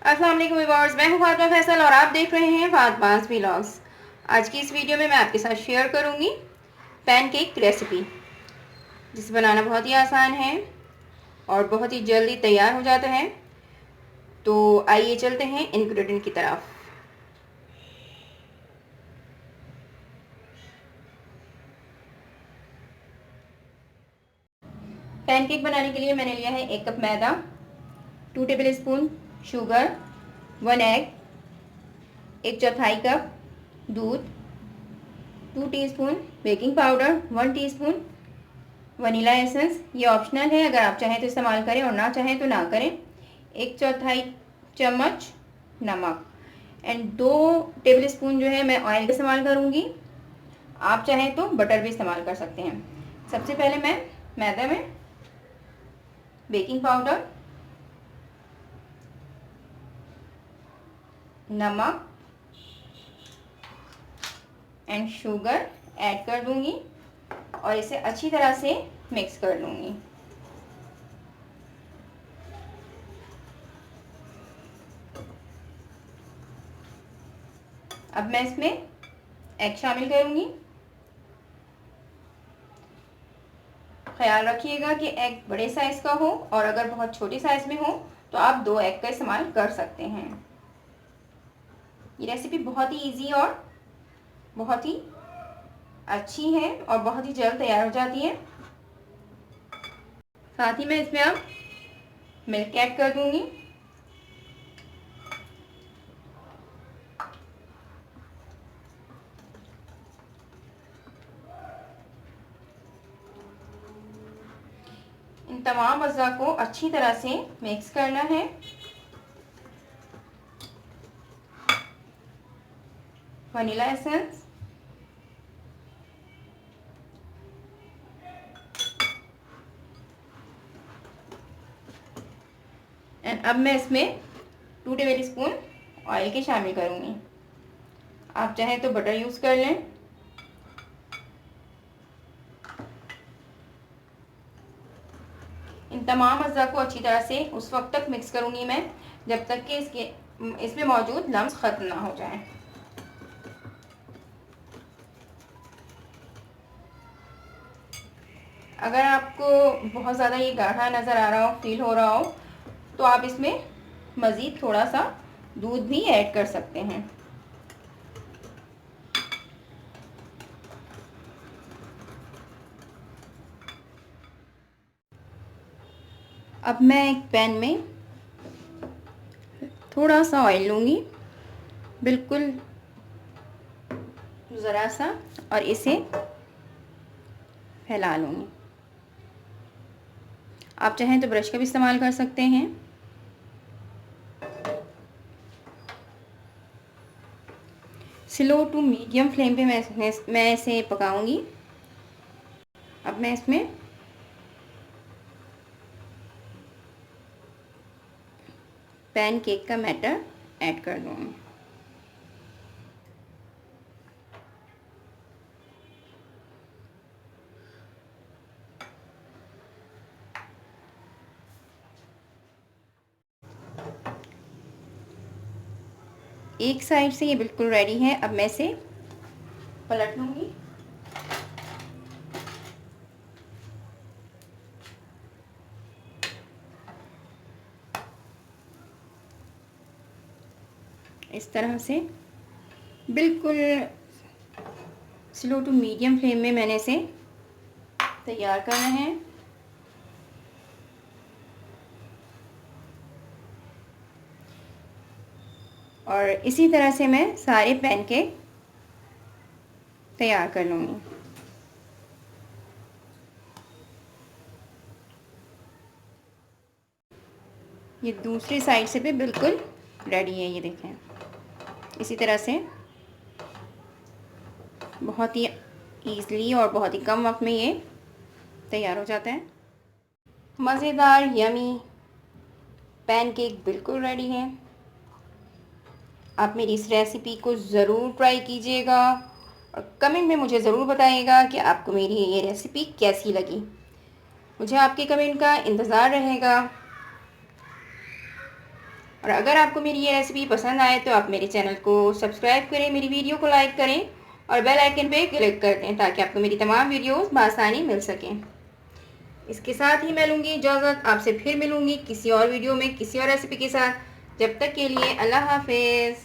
अस्सलाम वालेकुम व्यूअर्स, मैं हूं फातिमा फैसल और आप देख रहे हैं फातिमास व्लॉग्स। आज की इस वीडियो में मैं आपके साथ शेयर करूंगी पैनकेक रेसिपी, जिसे बनाना बहुत ही आसान है और बहुत ही जल्दी तैयार हो जाता है। तो आइए चलते हैं इंग्रेडिएंट की तरफ। पैनकेक बनाने के लिए मैंने लिया है 1 कप मैदा, 2 table spoon sugar, 1 egg, 1/4 cup दूध, 2 teaspoon baking powder, 1 teaspoon vanilla essence. ये ऑप्शनल है, अगर आप चाहें तो इस्तेमाल करें और ना चाहें तो ना करें। 1/4 चम्मच नमक एंड 2 टेबल स्पून जो है मैं ऑयल का इस्तेमाल करूँगी। आप चाहें तो बटर भी इस्तेमाल कर सकते हैं। सबसे पहले मैं मैदे में बेकिंग पाउडर, नमक एंड शुगर ऐड कर दूंगी और इसे अच्छी तरह से मिक्स कर लूँगी। अब मैं इसमें एग शामिल करूँगी। ख्याल रखिएगा कि एग बड़े साइज़ का हो और अगर बहुत छोटी साइज़ में हो तो आप 2 एग का इस्तेमाल कर सकते हैं। ये रेसिपी बहुत ही इजी और बहुत ही अच्छी है और बहुत ही जल्द तैयार हो जाती है। साथ ही मैं इसमें अब मिल्क ऐड कर दूंगी। इन तमाम अज़्ज़ा को अच्छी तरह से मिक्स करना है। वनीला एसेंस, एंड अब मैं इसमें 2 टेबल स्पून ऑयल के शामिल करूँगी। आप चाहें तो बटर यूज़ कर लें। इन तमाम अज़्ज़ा को अच्छी तरह से उस वक्त तक मिक्स करूँगी मैं जब तक कि इसमें मौजूद लम्स ख़त्म ना हो जाए। अगर आपको बहुत ज़्यादा ये गाढ़ा नज़र आ रहा हो, फील हो रहा हो, तो आप इसमें मज़ीद थोड़ा सा दूध भी ऐड कर सकते हैं। अब मैं एक पैन में थोड़ा सा ऑयल लूँगी, बिल्कुल ज़रा सा, और इसे फैला लूँगी। आप चाहें तो ब्रश का भी इस्तेमाल कर सकते हैं। स्लो टू मीडियम फ्लेम पे मैं इसे पकाऊंगी। अब मैं इसमें पैन केक का बैटर ऐड कर दूँगी। एक साइड से ये बिल्कुल रेडी है। अब मैं इसे पलट लूँगी। इस तरह से बिल्कुल स्लो टू मीडियम फ्लेम में मैंने इसे तैयार करना है। और इसी तरह से मैं सारे पैनकेक तैयार कर लूँगी। ये दूसरी साइड से भी बिल्कुल रेडी है, ये देखें। इसी तरह से बहुत ही ईज़िली और बहुत ही कम वक्त में ये तैयार हो जाता है। मज़ेदार यमी पैनकेक बिल्कुल रेडी है। आप मेरी इस रेसिपी को ज़रूर ट्राई कीजिएगा और कमेंट में मुझे ज़रूर बताइएगा कि आपको मेरी ये रेसिपी कैसी लगी। मुझे आपके कमेंट का इंतज़ार रहेगा। और अगर आपको मेरी ये रेसिपी पसंद आए तो आप मेरे चैनल को सब्सक्राइब करें, मेरी वीडियो को लाइक करें और बेल आइकन पे क्लिक कर दें ताकि आपको मेरी तमाम वीडियोस बआसानी मिल सकें। इसके साथ ही मैं लूँगी इजाज़त, आपसे फिर मिलूँगी किसी और वीडियो में किसी और रेसिपी के साथ। जब तक के लिए अल्लाह हाफिज़।